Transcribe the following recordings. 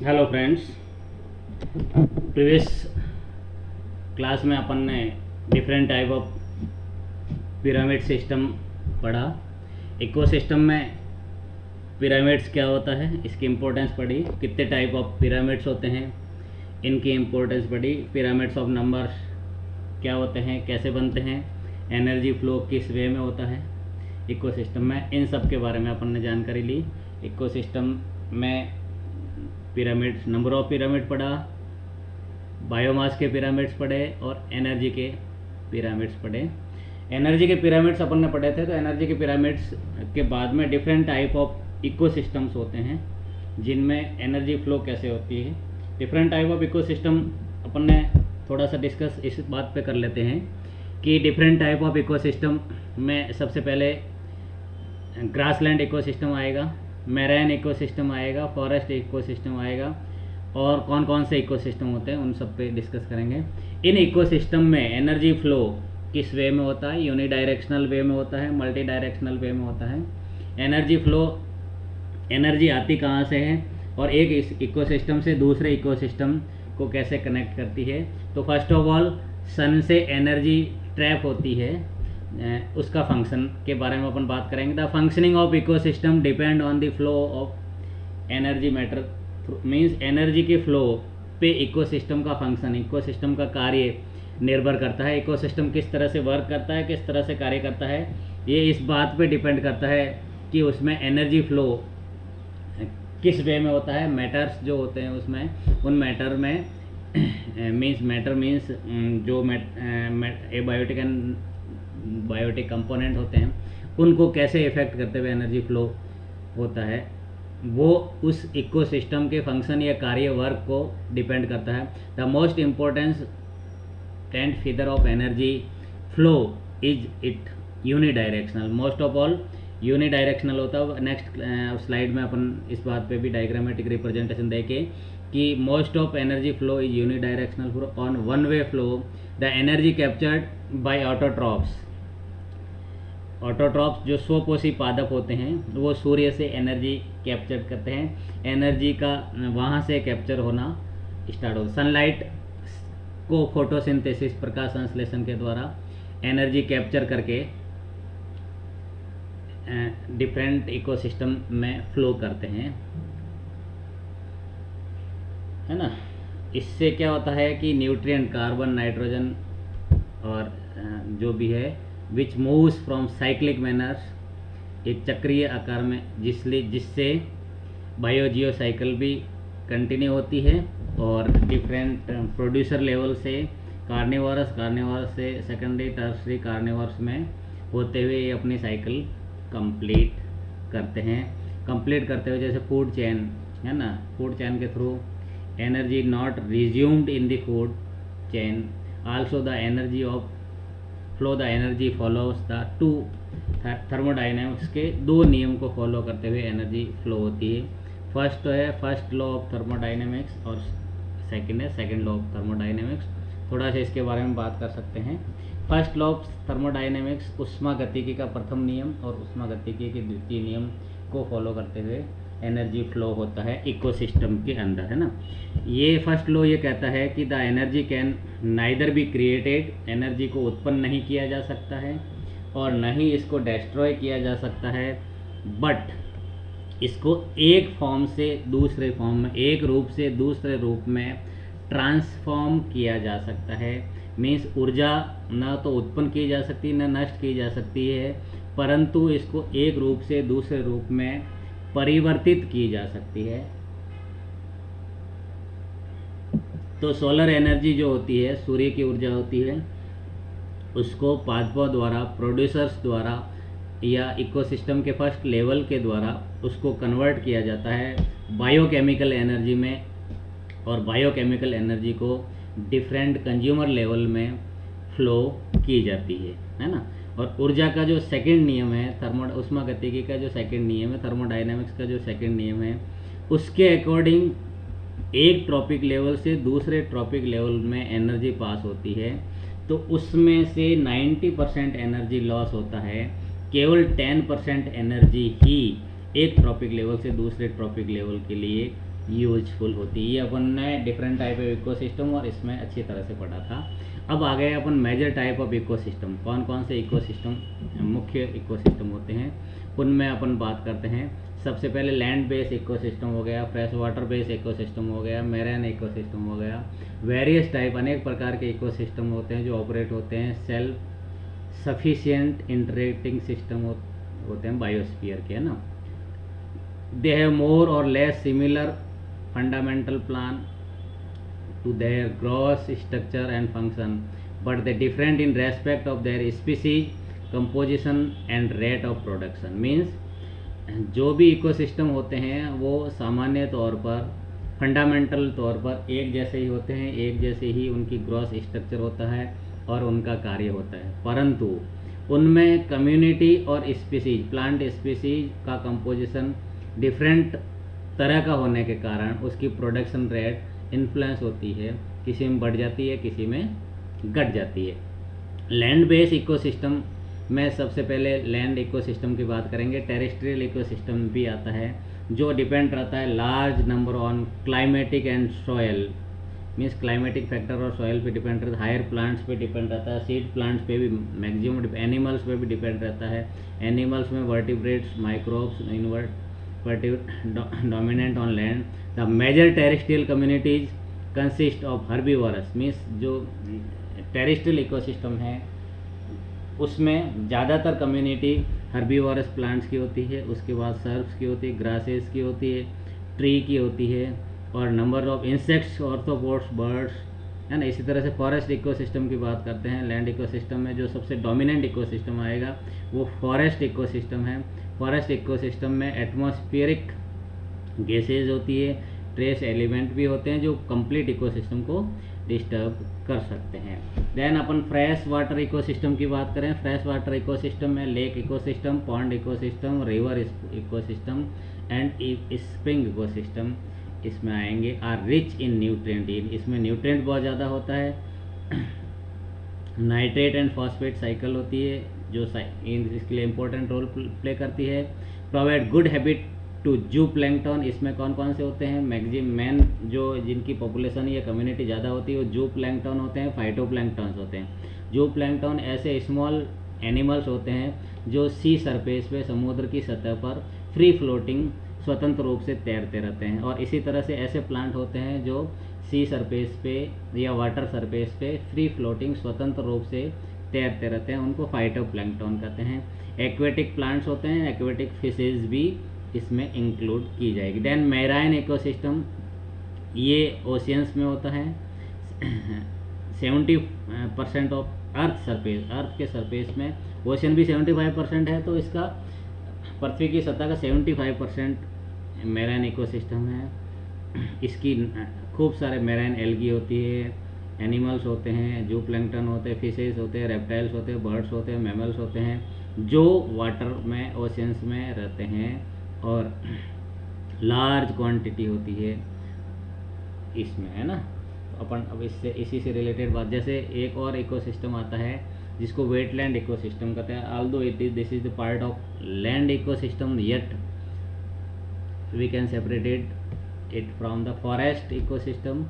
Hello friends. Previous class में अपन ने different type of pyramid system पढ़ा। इकोसिस्टम में पिरामिड्स क्या होता है, इसकी इम्पोर्टेंस पढ़ी। कितने टाइप ऑफ पिरामिड्स होते हैं, इनकी इम्पोर्टेंस पढ़ी। पिरामिड्स ऑफ नंबर्स क्या होते हैं, कैसे बनते हैं, एनर्जी फ्लो किस वे में होता है इकोसिस्टम में, इन सब के बारे में अपन ने जानकारी ली। इकोसिस्टम में पिरामिड्स, नंबर ऑफ पिरामिड पढ़ा, बायोमास के पिरामिड्स पढ़े और एनर्जी के पिरामिड्स पढ़े। एनर्जी के पिरामिड्स अपन ने पढ़े थे, तो एनर्जी के पिरामिड्स के बाद में डिफरेंट टाइप ऑफ इकोसिस्टम्स होते हैं जिनमें एनर्जी फ्लो कैसे होती है। डिफरेंट टाइप ऑफ इकोसिस्टम अपन ने थोड़ा सा डिस्कस इस बात पे कर लेते हैं कि डिफरेंट टाइप ऑफ इकोसिस्टम में सबसे पहले ग्रासलैंड इकोसिस्टम आएगा, मैराइन इकोसिस्टम आएगा, फॉरेस्ट इकोसिस्टम आएगा, और कौन कौन से इकोसिस्टम होते हैं उन सब पे डिस्कस करेंगे। इन इकोसिस्टम में एनर्जी फ्लो किस वे में होता है, यूनिडायरेक्शनल वे में होता है, मल्टी डायरेक्शनल वे में होता है। एनर्जी फ्लो, एनर्जी आती कहाँ से है और एक इस इकोसिस्टम से दूसरे इकोसिस्टम को कैसे कनेक्ट करती है। तो फर्स्ट ऑफ ऑल सन से एनर्जी ट्रैप होती है, उसका फंक्शन के बारे में अपन बात करेंगे। The functioning of ecosystem depend on the flow of energy matter, means energy के फ्लो पे इकोसिस्टम का फंक्शन, इकोसिस्टम का कार्य निर्भर करता है। इकोसिस्टम किस तरह से वर्क करता है, किस तरह से कार्य करता है, ये इस बात पे डिपेंड करता है कि उसमें एनर्जी फ्लो किस वे में होता है। मैटर्स जो होते हैं उसमें, उन मैटर में मैटर मीन्स जो एबायोटिक एंड बायोटिक कंपोनेंट होते हैं, उनको कैसे इफेक्ट करते हुए एनर्जी फ्लो होता है, वो उस इकोसिस्टम के फंक्शन या कार्य वर्क को डिपेंड करता है। The most importance tenth feature of energy flow is it unidirectional. Most of all unidirectional होता है। नेक्स्ट स्लाइड में अपन इस बात पे भी डायग्रामेटिक रिप्रेजेंटेशन देके कि most of energy flow is unidirectional on one way flow. The energy captured by autotrophs, autotrophs जो स्वपोषी पादप होते हैं वो सूर्य से एनर्जी कैप्चर करते हैं, एनर्जी का वहाँ से कैप्चर होना स्टार्ट हो। सनलाइट को फोटोसिंथेसिस, प्रकाश संश्लेषण के द्वारा एनर्जी कैप्चर करके डिफरेंट इकोसिस्टम में फ्लो करते हैं, है ना। इससे क्या होता है कि न्यूट्रिएंट, कार्बन, नाइट्रोजन और जो भी है विच मूव्स फ्रॉम साइक्लिक मैनर्स, एक चक्रीय आकार में, जिससे बायोजियो साइकिल भी कंटिन्यू होती है और डिफरेंट प्रोड्यूसर लेवल से कार्निवोरस से सेकेंडरी, टर्सरी कार्निवोरस में होते हुए ये अपनी साइकिल कंप्लीट करते हैं। कंप्लीट करते हुए जैसे फूड चेन है ना, फूड चेन के through energy not resumed in the food chain, also the energy of flow, the energy follows the two thermodynamics के दो नियम को फॉलो करते हुए एनर्जी फ्लो होती है। फर्स्ट तो है फर्स्ट लॉ ऑफ थर्मोडाइनमिक्स और सेकंड है सेकंड लॉ ऑफ थर्मोडाइनमिक्स। थोड़ा सा इसके बारे में बात कर सकते हैं। फर्स्ट लॉ ऑफ थर्मोडाइनमिक्स ऊष्मागतिकी का प्रथम नियम और ऊष्मागतिकी के द्वितीय नियम को फॉलो करते हुए एनर्जी फ्लो होता है इकोसिस्टम के अंदर, है ना। ये फर्स्ट लॉ ये कहता है कि the energy can neither be created, energy को उत्पन्न नहीं किया जा सकता है और न ही इसको डिस्ट्रॉय किया जा सकता है, बट इसको एक फॉर्म से दूसरे फॉर्म में, एक रूप से दूसरे रूप में ट्रांसफॉर्म किया जा सकता है। मीन्स ऊर्जा न तो उत्पन्न की जा सकती न नष्ट की जा सकती है, परंतु इसको एक रूप से दूसरे रूप में परिवर्तित की जा सकती है। तो सोलर एनर्जी जो होती है, सूर्य की ऊर्जा होती है, उसको पादपों द्वारा, प्रोड्यूसर्स द्वारा या इकोसिस्टम के फर्स्ट लेवल के द्वारा उसको कन्वर्ट किया जाता है बायोकेमिकल एनर्जी में, और बायोकेमिकल एनर्जी को डिफरेंट कंज्यूमर लेवल में फ्लो की जाती है ना। और ऊर्जा का जो सेकंड नियम है, ऊष्मागतिकी का जो सेकंड नियम है, थर्मोडायनेमिक्स का जो सेकंड नियम है, उसके अकॉर्डिंग एक ट्रॉपिक लेवल से दूसरे ट्रॉपिक लेवल में एनर्जी पास होती है, तो उसमें से 90% एनर्जी लॉस होता है, केवल 10% एनर्जी ही एक ट्रॉपिक लेवल से दूसरे ट्रॉपिक लेवल के लिए यूजफुल होती है। ये अपन ने डिफरेंट टाइप ऑफ इकोसिस्टम और इसमें अच्छी तरह से पढ़ा था। अब आ गए अपन मेजर टाइप ऑफ इकोसिस्टम। कौन कौन से इकोसिस्टम मुख्य इकोसिस्टम होते हैं उनमें अपन बात करते हैं। सबसे पहले लैंड बेस्ड इकोसिस्टम हो गया, फ्रेश वाटर बेस्ड इकोसिस्टम हो गया, मैरीन इकोसिस्टम हो गया। वेरियस टाइप अनेक प्रकार के इकोसिस्टम होते हैं जो ऑपरेट होते हैं। सेल्फ सफिशिएंट इंटरेक्टिंग सिस्टम होते हैं बायोस्फीयर के, है ना। दे हैव मोर और less similar fundamental plan to their gross structure and function, but they different in respect of their species, composition and rate of production. Means जो भी ecosystem होते हैं वो सामान्य तौर पर फंडामेंटल तौर पर एक जैसे ही होते हैं, एक जैसे ही उनकी ग्रॉस स्ट्रक्चर होता है और उनका कार्य होता है, परंतु उनमें कम्युनिटी और स्पीसीज, प्लांट स्पीसीज का कंपोजिशन डिफरेंट तरह का होने के कारण उसकी प्रोडक्शन रेट इन्फ्लुएंस होती है, किसी में बढ़ जाती है, किसी में घट जाती है। लैंड बेस्ड इकोसिस्टम में सबसे पहले लैंड इकोसिस्टम की बात करेंगे। टेरेस्ट्रियल इकोसिस्टम भी आता है जो डिपेंड रहता है large number on climatic and soil, means climatic factor और सॉयल पे डिपेंड रहता है। हायर प्लांट्स पे डिपेंड रहता है, सीड प्लांट्स पे भी मैक्सिमम, एनिमल्स पे भी डिपेंड रहता है। एनिमल्स में vertebrates, microbes, dominant on land. The major terrestrial communities consist of herbivorous, means जो टेरेस्ट्रियल इकोसिस्टम है उसमें ज़्यादातर कम्युनिटी हर्बीवोरस प्लांट्स की होती है, उसके बाद सर्ब्स की होती है, ग्रासेस की होती है, ट्री की होती है, और number of insects, arthropods, birds, है ना। इसी तरह से फॉरेस्ट इकोसिस्टम की बात करते हैं। लैंड इकोसिस्टम में जो सबसे डोमिनेंट इकोसिस्टम आएगा वो फॉरेस्ट इकोसिस्टम है। फॉरेस्ट इकोसिस्टम में एटमॉस्फेरिक गैसेज होती है, ट्रेस एलिमेंट भी होते हैं जो कंप्लीट इकोसिस्टम को डिस्टर्ब कर सकते हैं। देन अपन फ्रेश वाटर इकोसिस्टम की बात करें। फ्रेश वाटर इकोसिस्टम में lake ecosystem, pond ecosystem, river ecosystem and spring ecosystem इसमें आएंगे। आर रिच इन न्यूट्रिएंट, इसमें न्यूट्रिएंट बहुत ज़्यादा होता है। नाइट्रेट एंड फॉस्फेट साइकिल होती है जो इसके लिए इम्पोर्टेंट रोल प्ले करती है। प्रोवाइड गुड हैबिट टू जू प्लैंकटन, इसमें कौन कौन से होते हैं? मैन जो जिनकी पॉपुलेशन या कम्युनिटी ज़्यादा होती है वो जू प्लैंकटन होते हैं, फाइटो प्लैंकटन्स होते हैं। जू प्लैंकटन ऐसे स्मॉल एनिमल्स होते हैं जो सी सरफेस पे, समुद्र की सतह पर फ्री फ्लोटिंग स्वतंत्र रूप से तैरते रहते हैं। और इसी तरह से ऐसे प्लांट होते हैं जो सी सरफेस पे या वाटर सरफेस पे फ्री फ्लोटिंग स्वतंत्र रूप से तैरते रहते हैं, उनको फाइटोप्लैंक्टन कहते हैं। एक्वेटिक प्लांट्स होते हैं, एक्वेटिक फिशेज भी इसमें इंक्लूड की जाएगी। देन मैराइन इकोसिस्टम, ये ओशियंस में होता है। 70% ऑफ अर्थ सरफेस, अर्थ के सरफेस में ओशियन भी 75% है, तो इसका पृथ्वी की सतह का 75% मैराइन इकोसिस्टम है। इसकी खूब सारे मैराइन एल्गी होती है, एनिमल्स होते हैं, जू प्लैंकटन होते हैं, फिशेस होते हैं, रेप्टाइल्स होते हैं, बर्ड्स होते हैं, मैमल्स होते हैं जो वाटर में, ओशियंस में रहते हैं, और लार्ज क्वांटिटी होती है इसमें, है ना। तो अपन अब इससे इसी से रिलेटेड बात, जैसे एक और इकोसिस्टम आता है जिसको वेटलैंड इकोसिस्टम कहते हैं। Although this is the part of land ecosystem, yet we can separated it from the forest ecosystem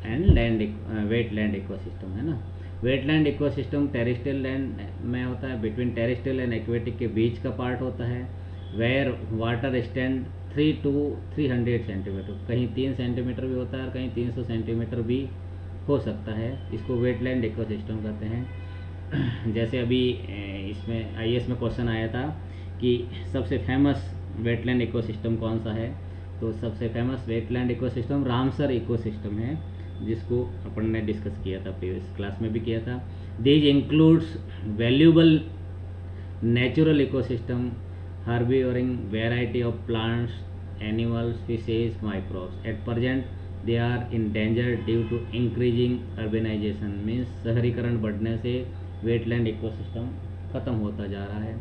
and land wetland ecosystem, है ना। वेटलैंड इकोसिस्टम टेरेस्ट्रियल लैंड में होता है, बिटवीन टेरेस्ट्रियल एंड एक्वेटिक के बीच का part होता है, where water stand 3 to 300 centimetre, कहीं 3 सेंटीमीटर भी होता है और कहीं 300 सेंटीमीटर भी हो सकता है। इसको वेटलैंड इकोसिस्टम कहते हैं। जैसे अभी इसमें IAS में क्वेश्चन आया था कि सबसे फेमस वेटलैंड इकोसिस्टम कौन सा है, तो सबसे famous wetland ecosystem Ramsar ecosystem है, जिसको अपन ने डिस्कस किया था, प्रीवियस क्लास में भी किया था। These includes valuable natural ecosystem herbivoring variety of plants, animals, fishes, microbes. At present, they are in danger due to increasing urbanization. Means शहरीकरण बढ़ने से वेटलैंड इकोसिस्टम खत्म होता जा रहा है।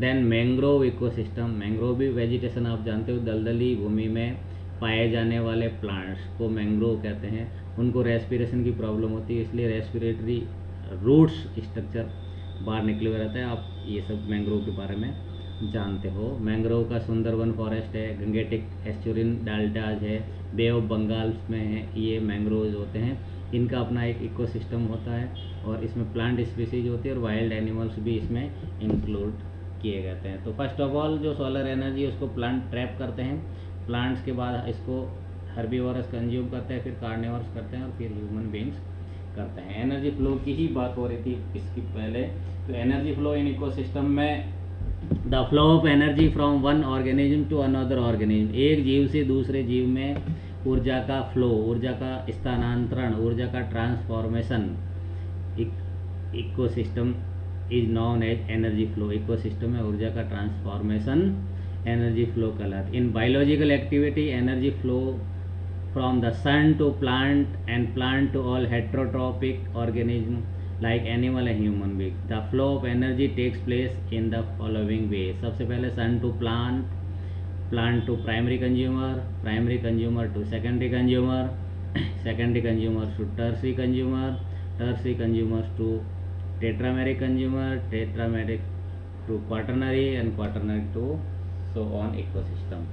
देन मैंग्रोव इकोसिस्टम, मैंग्रोव भी वेजिटेशन आप जानते हो, दलदली भूमि में पाए जाने वाले प्लांट्स को मैंग्रोव कहते हैं। उनको रेस्पिरेशन की प्रॉब्लम होती है, इसलिए रेस्पिरेटरी रूट्स स्ट्रक्चर बाहर निकले हुए रहता है। आप ये सब मैंग्रोव के बारे में जानते हो। मैंग्रोव का सुंदरबन फॉरेस्ट है, गंगेटिक एस्चुरिन डेल्टाज है, बे ऑफ बंगाल में है, ये मैंग्रोव्स होते हैं। इनका अपना एक इकोसिस्टम होता है और इसमें प्लांट स्पीसीज होती है और वाइल्ड एनिमल्स भी इसमें इंक्लूड किए जाते हैं। तो फर्स्ट ऑफ ऑल जो सोलर एनर्जी है उसको प्लांट ट्रैप करते हैं, प्लांट्स के बाद इसको हर्बीवोरस कंज्यूम करते हैं, फिर कार्निवोरस करते हैं और फिर ह्यूमन बींग्स करते हैं। एनर्जी फ्लो की ही बात हो रही थी इसकी पहले। तो एनर्जी फ्लो इन इकोसिस्टम में the flow of energy from one organism to another organism, एक जीव से दूसरे जीव में ऊर्जा का फ्लो, ऊर्जा का स्थानांतरण, ऊर्जा का transformation ecosystem is known as energy flow. इकोसिस्टम में ऊर्जा का ट्रांसफॉर्मेशन एनर्जी फ्लो कहलाता है। In biological activity energy flow from the sun to plant and plant to all heterotrophic organism like animal and human being. The flow of energy takes place in the following way. सबसे पहले sun to plant, plant to primary consumer to secondary consumer, secondary consumers to tertiary consumers to tetrameric consumer, tetrameric to quaternary and quaternary to so on ecosystem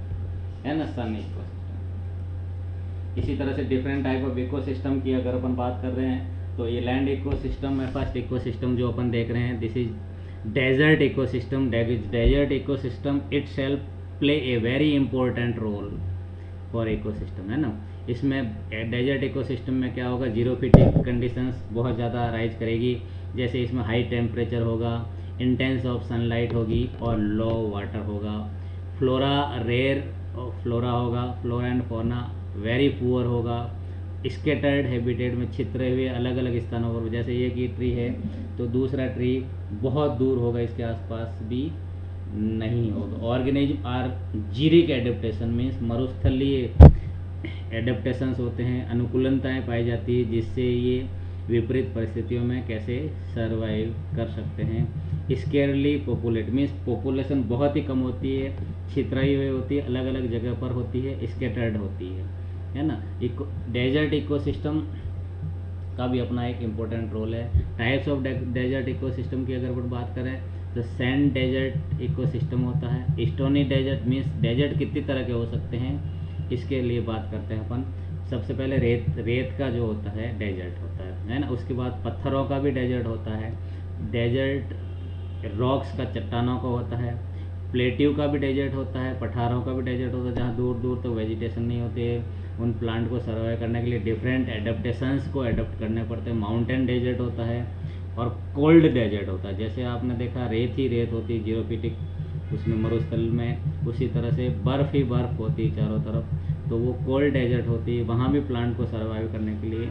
है ना, sun ecosystem। इसी तरह से different type of ecosystem की अगर अपन बात कर रहे हैं तो ये लैंड इकोसिस्टम में फर्स्ट इकोसिस्टम जो अपन देख रहे हैं this is desert ecosystem. Desert ecosystem itself play a very important role for ecosystem है ना। इसमें डेजर्ट इकोसिस्टम में क्या होगा, जीरोफिटिक कंडीशंस बहुत ज़्यादा राइज करेगी, जैसे इसमें हाई टेम्परेचर होगा, इंटेंस ऑफ सनलाइट होगी और लो वाटर होगा। फ्लोरा रेयर फ्लोरा होगा, flora and fauna very poor होगा। स्केटर्ड हैबिटेट में छितरे हुए अलग अलग स्थानों पर, जैसे ये की ट्री है तो दूसरा ट्री बहुत दूर होगा, इसके आसपास भी नहीं होगा। ऑर्गेनिज्म आर जीरिक एडेप्टेशन मीन्स मरुस्थलीय एडेप्टेशंस होते हैं, अनुकूलताएं पाई जाती है जिससे ये विपरीत परिस्थितियों में कैसे सर्वाइव कर सकते हैं। स्केरली पॉपुलेट मीन्स पॉपुलेशन बहुत ही कम होती है, छितराई हुई होती है, अलग अलग जगह पर होती है, स्केटर्ड होती है ना। डेजर्ट इकोसिस्टम का भी अपना एक इम्पोर्टेंट रोल है। टाइप्स ऑफ डेजर्ट इकोसिस्टम की अगर अपन बात करें तो सैंड डेजर्ट इकोसिस्टम होता है। स्टोनी डेजर्ट मीन्स डेजर्ट कितनी तरह के हो सकते हैं, इसके लिए बात करते हैं अपन। सबसे पहले रेत का जो होता है डेजर्ट होता है ना। उसके बाद पत्थरों का भी डेजर्ट होता है। डेजर्ट रॉक्स का, चट्टानों का होता है। प्लेट्यू का भी डेजर्ट होता है, पठारों का भी डेजर्ट होता है, जहाँ दूर दूर तक वेजिटेशन नहीं होती है। उन प्लांट को सर्वाइव करने के लिए डिफरेंट एडेप्टेशंस को एडप्ट करने पड़ते हैं। माउंटेन डेजर्ट होता है और कोल्ड डेजर्ट होता है। जैसे आपने देखा रेत ही रेत होती है जीरोफिटिक, उसमें मरुस्थल में उसी तरह से बर्फ़ ही बर्फ़ होती है चारों तरफ, तो वो कोल्ड डेजर्ट होती है। वहाँ भी प्लांट को सर्वाइव करने के लिए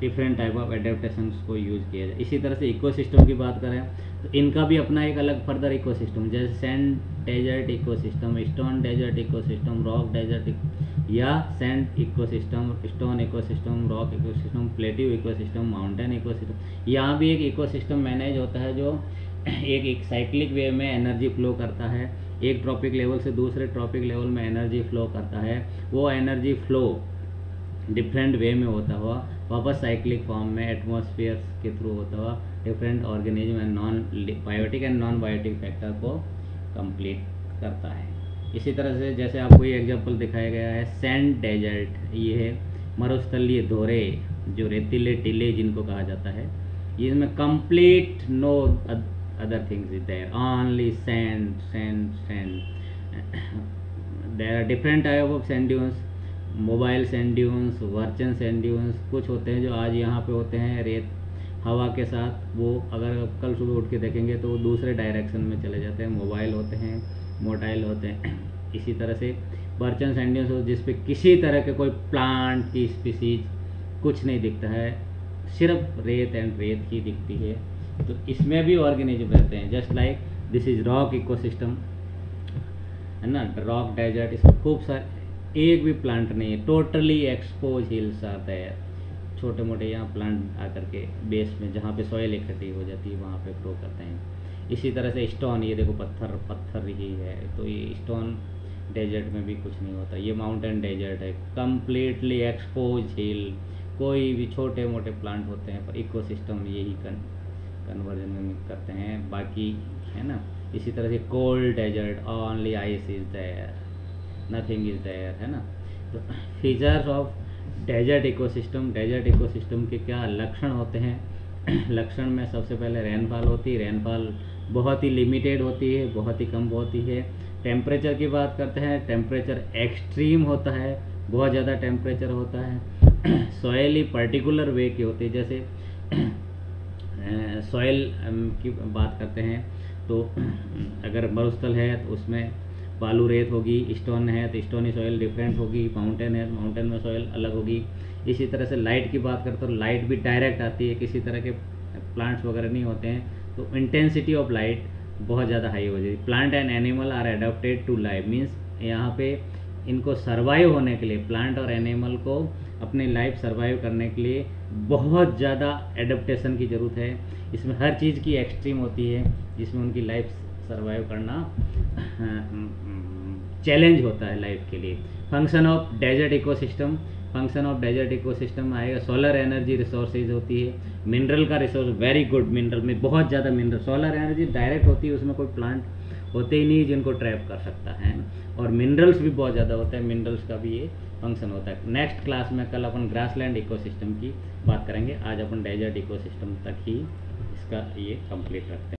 डिफरेंट टाइप ऑफ एडेप्टेशंस को यूज़ किया जाए। इसी तरह से इकोसिस्टम की बात करें तो इनका भी अपना एक अलग फर्दर इकोसिस्टम, जैसे sand desert ecosystem, stone desert ecosystem, rock desert या sand ecosystem, stone ecosystem, rock ecosystem, plateau ecosystem, mountain ecosystem. यहाँ भी एक इकोसिस्टम मैनेज होता है जो एक साइक्लिक वे में एनर्जी फ्लो करता है, एक ट्रॉपिक लेवल से दूसरे ट्रॉपिक लेवल में एनर्जी फ्लो करता है। वो एनर्जी फ्लो डिफरेंट वे में होता हुआ वापस साइक्लिक फॉर्म में एटमॉस्फेयर के थ्रू होता हुआ different organism and non biotic and non biotic factor को कंप्लीट करता है। इसी तरह से जैसे आपको ये एग्जांपल दिखाया गया है सैंड डेजर्ट, ये है मरुस्थलीय धोरे जो रेतीले टीले जिनको कहा जाता है। ये इसमें complete no other things is there, only sand sand sand. There are different type of sand dunes, mobile sand dunes, barchan sand dunes. कुछ होते हैं जो आज यहाँ पे होते हैं रेत हवा के साथ, वो अगर आप कल सुबह उठ के देखेंगे तो वो दूसरे डायरेक्शन में चले जाते हैं। मोबाइल होते हैं, मोटाइल होते हैं। इसी तरह से वर्चन सैंड ड्यून्स हो जिस पे किसी तरह के कोई प्लांट की स्पीसीज कुछ नहीं दिखता है, सिर्फ रेत एंड रेत ही दिखती है। तो इसमें भी ऑर्गेनिज्म रहते हैं, just like this is rock ecosystem है ना, रॉक डेजर्ट। इसमें खूब सारे, एक भी प्लांट नहीं है, टोटली एक्सपोज हिल्स आते हैं, छोटे मोटे यहाँ प्लांट आकर के बेस में जहाँ पे सॉइल इकट्ठी हो जाती है वहाँ पे ग्रो करते हैं। इसी तरह से स्टोन, ये देखो पत्थर ही है, तो ये स्टोन डेजर्ट में भी कुछ नहीं होता। ये माउंटेन डेजर्ट है, कम्प्लीटली एक्सपोज हिल, कोई भी छोटे मोटे प्लांट होते हैं पर इकोसिस्टम यही कन्वर्जन में करते हैं, बाकी है ना। इसी तरह से cold desert, only ice is there, nothing is there, है ना। तो features of desert ecosystem, desert ecosystem के क्या लक्षण होते हैं? लक्षण में सबसे पहले रेनफॉल होती है, रेनफॉल बहुत ही लिमिटेड होती है, बहुत ही कम होती है। टेम्परेचर की बात करते हैं, टेम्परेचर एक्सट्रीम होता है, बहुत ज़्यादा टेम्परेचर होता है। सॉइल ही पर्टिकुलर वे की होती है, जैसे सॉइल की बात करते हैं तो अगर मरुस्थल है तो उसमें बालू रेत होगी, स्टोन है तो स्टोनी सॉइल डिफरेंट होगी, माउंटेन है तो माउंटेन में सॉइल अलग होगी। इसी तरह से लाइट की बात करते तो लाइट भी डायरेक्ट आती है, किसी तरह के प्लांट्स वगैरह नहीं होते हैं, तो इंटेंसिटी ऑफ लाइट बहुत ज़्यादा हाई हो जाती है। Plant and animal are adopted to life, means यहाँ पे इनको सर्वाइव होने के लिए, प्लांट और एनिमल को अपनी लाइफ सर्वाइव करने के लिए बहुत ज़्यादा एडप्टेशन की ज़रूरत है। इसमें हर चीज़ की एक्सट्रीम होती है जिसमें उनकी लाइफ सर्वाइव करना चैलेंज होता है लाइफ के लिए। Function of desert ecosystem, function of desert ecosystem में आएगा सोलर एनर्जी रिसोर्सेज होती है, मिनरल का रिसोर्स, वेरी गुड, मिनरल में बहुत ज़्यादा मिनरल, सोलर एनर्जी डायरेक्ट होती है, उसमें कोई प्लांट होते ही नहीं जिनको ट्रैप कर सकता है, और मिनरल्स भी बहुत ज़्यादा होते हैं, मिनरल्स का भी ये फंक्शन होता है। नेक्स्ट क्लास में कल अपन ग्रासलैंड इकोसिस्टम की बात करेंगे, आज अपन डेजर्ट इकोसिस्टम तक ही इसका ये कंप्लीट रखते हैं।